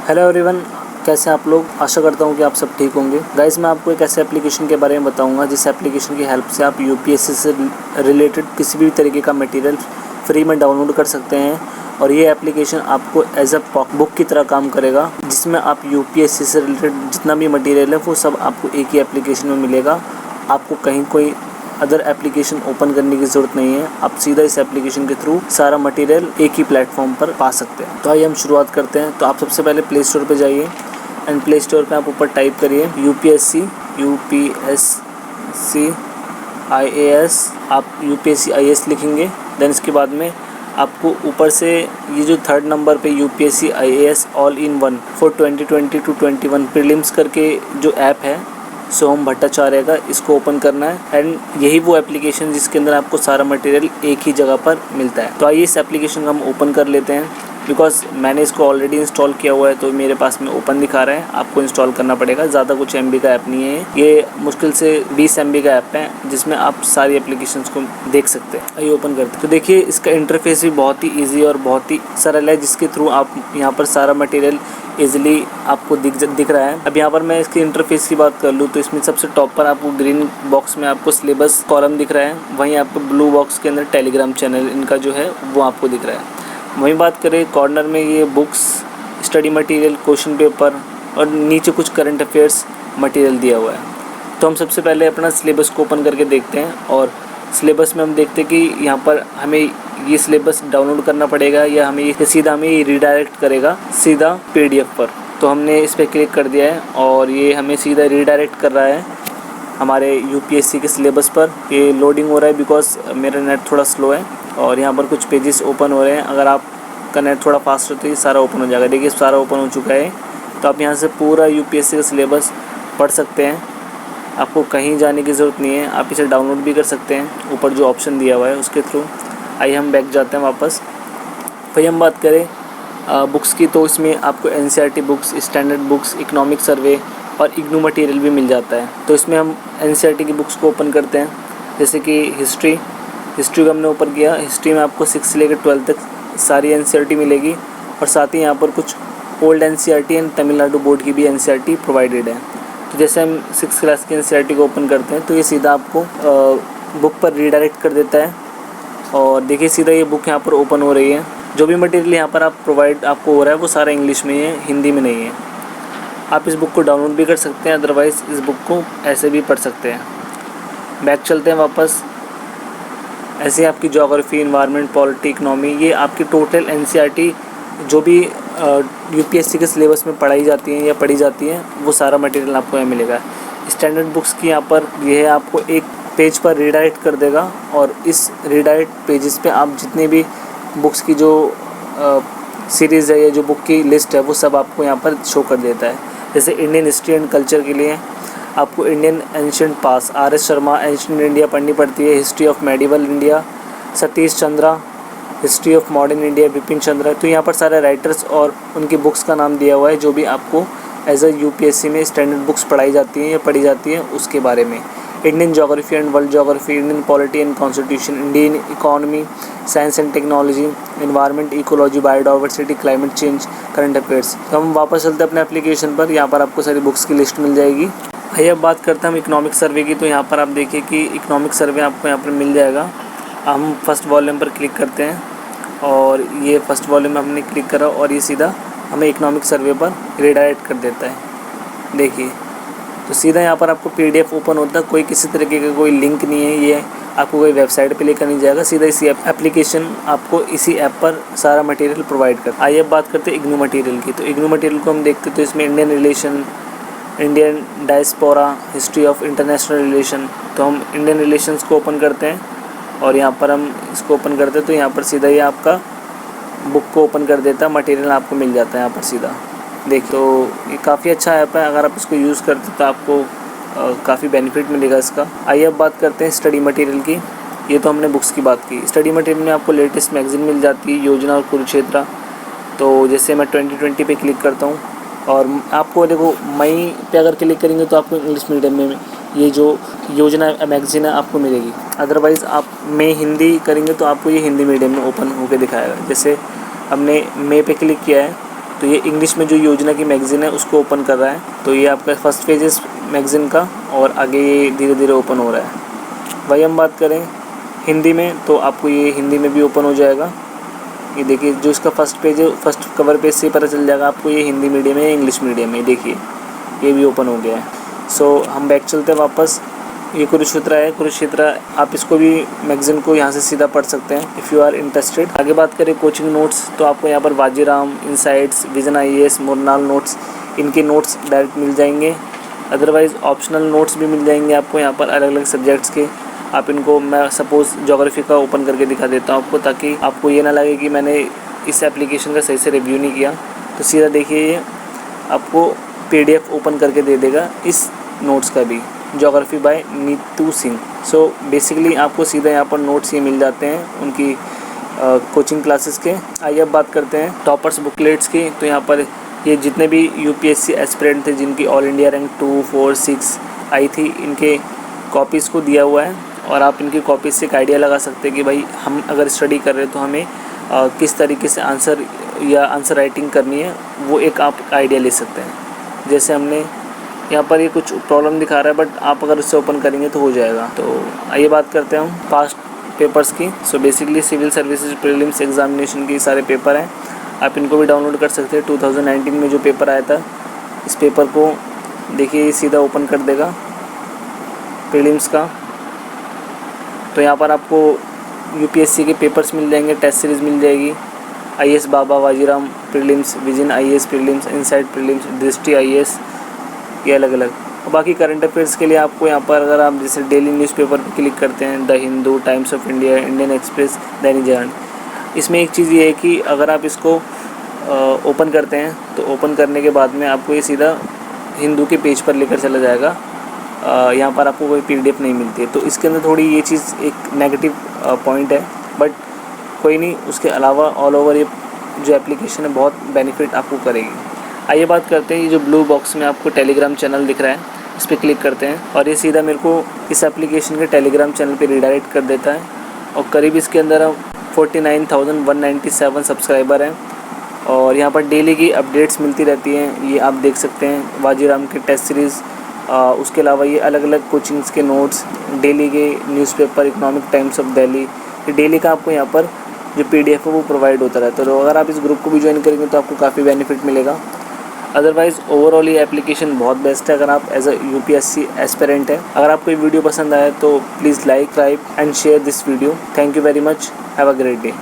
Hello everyone, कैसे हैं आप लोग। आशा करता हूं कि आप सब ठीक होंगे। गाइस, मैं आपको एक ऐसे एप्लीकेशन के बारे में बताऊंगा जिस एप्लीकेशन की हेल्प से आप यूपीएससी से रिलेटेड किसी भी तरीके का मटेरियल फ्री में डाउनलोड कर सकते हैं। और ये एप्लीकेशन आपको एज अ बुक की तरह काम करेगा, जिसमें आप यूपीएससी से रिलेटेड जितना भी मटेरियल है वो सब आपको एक ही एप्लीकेशन में मिलेगा। आपको कहीं कोई अदर एप्लीकेशन ओपन करने की ज़रूरत नहीं है। आप सीधा इस एप्लीकेशन के थ्रू सारा मटेरियल एक ही प्लेटफॉर्म पर पा सकते हैं। तो आइए हम शुरुआत करते हैं। तो आप सबसे पहले प्ले स्टोर पर जाइए एंड प्ले स्टोर पर आप ऊपर टाइप करिए यूपीएससी IAS। आप यूपीएससी IAS लिखेंगे। देन इसके बाद में आपको ऊपर से ये जो थर्ड नंबर पे UPSC IAS all in one for 2020 to 21 prelims करके जो ऐप है सोहम भट्टाचार्य का, इसको ओपन करना है। एंड यही वो एप्लीकेशन जिसके अंदर आपको सारा मटेरियल एक ही जगह पर मिलता है। तो आइए इस एप्लीकेशन को हम ओपन कर लेते हैं। बिकॉज मैंने इसको ऑलरेडी इंस्टॉल किया हुआ है तो मेरे पास में ओपन दिखा रहा है। आपको इंस्टॉल करना पड़ेगा। ज़्यादा कुछ MB का ऐप नहीं है, ये मुश्किल से 20 MB का ऐप है जिसमें आप सारी एप्लीकेशंस को देख सकते हैं। आइए ओपन करते हैं। तो देखिए, इसका इंटरफेस भी बहुत ही ईजी और बहुत ही सरल है, जिसके थ्रू आप यहाँ पर सारा मटेरियल इजीली आपको दिख रहा है। अब यहाँ पर मैं इसके इंटरफेस की बात कर लूँ तो इसमें सबसे टॉप पर आपको ग्रीन बॉक्स में आपको सिलेबस कॉलम दिख रहा है। वहीं आपको ब्लू बॉक्स के अंदर टेलीग्राम चैनल इनका जो है वो आपको दिख रहा है। वहीं बात करें कॉर्नर में, ये books, study material, question paper और नीचे कुछ करंट अफेयर्स मटेरियल दिया हुआ है। तो हम सबसे पहले अपना सिलेबस को ओपन करके देखते हैं। और सिलेबस में हम देखते हैं कि यहाँ पर हमें ये सिलेबस डाउनलोड करना पड़ेगा या हमें सीधा रिडायरेक्ट करेगा सीधा PDF पर। तो हमने इस पर क्लिक कर दिया है और ये हमें सीधा रिडायरेक्ट कर रहा है हमारे यूपीएससी के सिलेबस पर। ये लोडिंग हो रहा है बिकॉज मेरा नेट थोड़ा स्लो है और यहाँ पर कुछ पेजेस ओपन हो रहे हैं। अगर आपका नेट थोड़ा फास्ट हो तो ये सारा ओपन हो जाएगा। देखिए, सारा ओपन हो चुका है। तो आप यहाँ से पूरा यूपीएससी का सिलेबस पढ़ सकते हैं। आपको कहीं जाने की ज़रूरत नहीं है, आप इसे डाउनलोड भी कर सकते हैं ऊपर जो ऑप्शन दिया हुआ है उसके थ्रू। आइए हम बैक जाते हैं वापस। फिर हम बात करें बुक्स की, तो इसमें आपको NCERT books, standard books, economic survey और इग्नू मटेरियल भी मिल जाता है। तो इसमें हम NCERT की बुक्स को ओपन करते हैं। जैसे कि हिस्ट्री को हमने ओपन किया। हिस्ट्री में आपको 6 से लेकर 12 तक सारी NCERT मिलेगी और साथ ही यहाँ पर कुछ old NCERT and Tamil Nadu board की भी NCERT प्रोवाइडेड है। तो जैसे हम 6 क्लास की NCERT को ओपन करते हैं तो ये सीधा आपको बुक पर रीडायरेक्ट कर देता है। और देखिए, सीधा ये बुक यहाँ पर ओपन हो रही है। जो भी मटेरियल यहाँ पर आपको हो रहा है वो सारा इंग्लिश में है, हिंदी में नहीं है। आप इस बुक को डाउनलोड भी कर सकते हैं, अदरवाइज़ इस बुक को ऐसे भी पढ़ सकते हैं। बैक चलते हैं वापस। ऐसे आपकी ज्योग्राफी, इन्वायरमेंट, पॉलिटी, इकनॉमी, ये आपकी टोटल NCERT जो भी यूपीएससी के सिलेबस में पढ़ाई जाती हैं या पढ़ी जाती हैं वो सारा मटेरियल आपको यहाँ मिलेगा। स्टैंडर्ड बुक्स की यहाँ पर ये है, आपको एक पेज पर रीडायरेक्ट कर देगा और इस रीडायरेक्ट पेजेस पे आप जितने भी बुक्स की जो सीरीज़ है या जो बुक की लिस्ट है वो सब आपको यहाँ पर शो कर देता है। जैसे इंडियन हिस्ट्री एंड कल्चर के लिए आपको Indian ancient past RS Sharma, ancient India पढ़नी पड़ती है। History of medieval India Satish Chandra, history of modern India Bipin Chandra. तो यहाँ पर सारे राइटर्स और उनकी बुक्स का नाम दिया हुआ है जो भी आपको एज अ यूपीएससी में स्टैंडर्ड बुक्स पढ़ाई जाती हैं या पढ़ी जाती हैं उसके बारे में। Indian geography and world geography, Indian polity and constitution, Indian economy, science and technology, environment, ecology, biodiversity, climate change, current affairs. तो हम वापस चलते हैं अपने एप्लीकेशन पर। यहाँ पर आपको सारी बुक्स की लिस्ट मिल जाएगी। आइए अब बात करते हैं हम इकोनॉमिक सर्वे की। तो यहाँ पर आप देखिए कि इकोनॉमिक सर्वे आपको यहाँ पर मिल जाएगा। हम फर्स्ट वॉल्यूम पर क्लिक करते हैं और ये फर्स्ट वॉल्यूम में हमने क्लिक करा और ये सीधा हमें इकोनॉमिक सर्वे पर रिडायरेक्ट कर देता है। देखिए, तो सीधा यहाँ पर आपको PDF ओपन होता है। कोई किसी तरीके का कोई लिंक नहीं है, ये आपको कोई वेबसाइट पे लेकर नहीं जाएगा। सीधा इसी एप्लीकेशन आपको इसी ऐप पर सारा मटेरियल प्रोवाइड करता है। आइए अब बात करते हैं इग्नू मटेरियल की। तो इग्नू मटेरियल को हम देखते हैं तो इसमें Indian relation, Indian diaspora, history of international relation. तो हम इंडियन रिलेशंस को ओपन करते हैं और यहाँ पर हम इसको ओपन करते हैं तो यहाँ पर सीधा ये आपका बुक को ओपन कर देता है, मटेरियल आपको मिल जाता है यहाँ पर सीधा। देखिए, तो ये काफ़ी अच्छा ऐप है। अगर आप इसको यूज़ करते तो आपको काफ़ी बेनिफिट मिलेगा इसका। आइए अब बात करते हैं स्टडी मटेरियल की। ये तो हमने बुक्स की बात की। स्टडी मटेरियल में आपको लेटेस्ट मैगज़ीन मिल जाती है, योजना और कुरुक्षेत्र। तो जैसे मैं 2020 पे क्लिक करता हूँ और आपको देखो मई पे अगर क्लिक करेंगे तो आपको इंग्लिश मीडियम में ये जो योजना मैगज़ीन है आपको मिलेगी। अदरवाइज़ आप मई हिंदी करेंगे तो आपको ये हिंदी मीडियम में ओपन होकर दिखाएगा। जैसे हमने मई पे क्लिक किया है तो ये इंग्लिश में जो योजना की मैगज़ीन है उसको ओपन कर रहा है। तो ये आपका फर्स्ट पेज है मैगज़ीन का और आगे ये धीरे धीरे ओपन हो रहा है। वही हम बात करें हिंदी में तो आपको ये हिंदी में भी ओपन हो जाएगा। ये देखिए जो इसका फर्स्ट पेज है, फर्स्ट कवर पेज से पता चल जाएगा आपको ये हिंदी मीडियम है या इंग्लिश मीडियम है। देखिए ये भी ओपन हो गया है। सो हम बैक चलते हैं वापस। ये कुरुक्षेत्र है, कुरुक्षेत्र आप इसको भी मैगज़ीन को यहाँ से सीधा पढ़ सकते हैं इफ़ यू आर इंटरेस्टेड। आगे बात करें कोचिंग नोट्स तो आपको यहाँ पर Bajiram, insights, vision IAS, मुरनाल notes, इनके नोट्स डायरेक्ट मिल जाएंगे। अदरवाइज़ ऑप्शनल नोट्स भी मिल जाएंगे आपको यहाँ पर अलग अलग सब्जेक्ट्स के। आप इनको, मैं सपोज़ ज्योग्राफी का ओपन करके दिखा देता हूँ आपको, ताकि आपको ये ना लगे कि मैंने इस एप्लीकेशन का सही से रिव्यू नहीं किया। तो सीधा देखिए ये आपको PDF ओपन करके दे देगा इस नोट्स का भी, geography bye Neetu Singh. So basically आपको सीधा यहाँ पर नोट्स ये मिल जाते हैं उनकी कोचिंग क्लासेस के। आइए अब बात करते हैं टॉपर्स बुकलेट्स की। तो यहाँ पर ये जितने भी UPSC एस्पिरेंट थे जिनकी ऑल इंडिया रैंक 2, 4, 6 आई थी, इनके कॉपीज़ को दिया हुआ है और आप इनकी कॉपीज़ से एक आइडिया लगा सकते हैं कि भाई हम अगर स्टडी कर रहे हैं तो हमें किस तरीके से आंसर या आंसर राइटिंग करनी है, वो एक आप आइडिया ले सकते हैं। जैसे हमने यहाँ पर ये कुछ प्रॉब्लम दिखा रहा है बट आप अगर उससे ओपन करेंगे तो हो जाएगा। तो आइए बात करते हैं हम पास्ट पेपर्स की। So basically civil services prelims examination के सारे पेपर हैं, आप इनको भी डाउनलोड कर सकते हैं। 2019 में जो पेपर आया था, इस पेपर को देखिए सीधा ओपन कर देगा प्रीलिम्स का। तो यहाँ पर आपको UPSC के पेपर्स मिल जाएंगे, टेस्ट सीरीज़ मिल जाएगी, IAS Baba Vajiram prelims, vision IAS prelims, insight prelims, Drishti IAS, ये अलग अलग। और बाकी करंट अफेयर्स के लिए आपको यहाँ पर अगर आप जैसे डेली न्यूज़पेपर पर क्लिक करते हैं, the Hindu, times of India, Indian express, Dainik Jagran, इसमें एक चीज़ ये है कि अगर आप इसको ओपन करते हैं तो ओपन करने के बाद में आपको ये सीधा हिंदू के पेज पर लेकर चला जाएगा। यहाँ पर आपको कोई PDF नहीं मिलती है, तो इसके अंदर थोड़ी ये चीज़ एक नेगेटिव पॉइंट है, बट कोई नहीं, उसके अलावा ऑल ओवर ये जो एप्लीकेशन है बहुत बेनिफिट आपको करेगी। आइए बात करते हैं, ये जो ब्लू बॉक्स में आपको टेलीग्राम चैनल दिख रहा है, इस पर क्लिक करते हैं और ये सीधा मेरे को इस एप्लीकेशन के टेलीग्राम चैनल पे रिडायरेक्ट कर देता है। और करीब इसके अंदर 49,197 सब्सक्राइबर हैं और यहाँ पर डेली की अपडेट्स मिलती रहती हैं, ये आप देख सकते हैं। वाजीराम के टेस्ट सीरीज़, उसके अलावा ये अलग अलग कोचिंग्स के नोट्स, डेली के newspaper, economic times of Delhi, ये डेली का आपको यहाँ पर जो PDF है वो प्रोवाइड होता रहता है। तो अगर आप इस ग्रुप को भी ज्वाइन करेंगे तो आपको काफ़ी बेनिफिट मिलेगा। अदरवाइज़ ओवरऑल ये एप्लीकेशन बहुत बेस्ट है अगर आप एज अ UPSC एस्पिरेंट है। अगर आपको ये वीडियो पसंद आया तो please like, subscribe and share this video. Thank you very much, have a great day.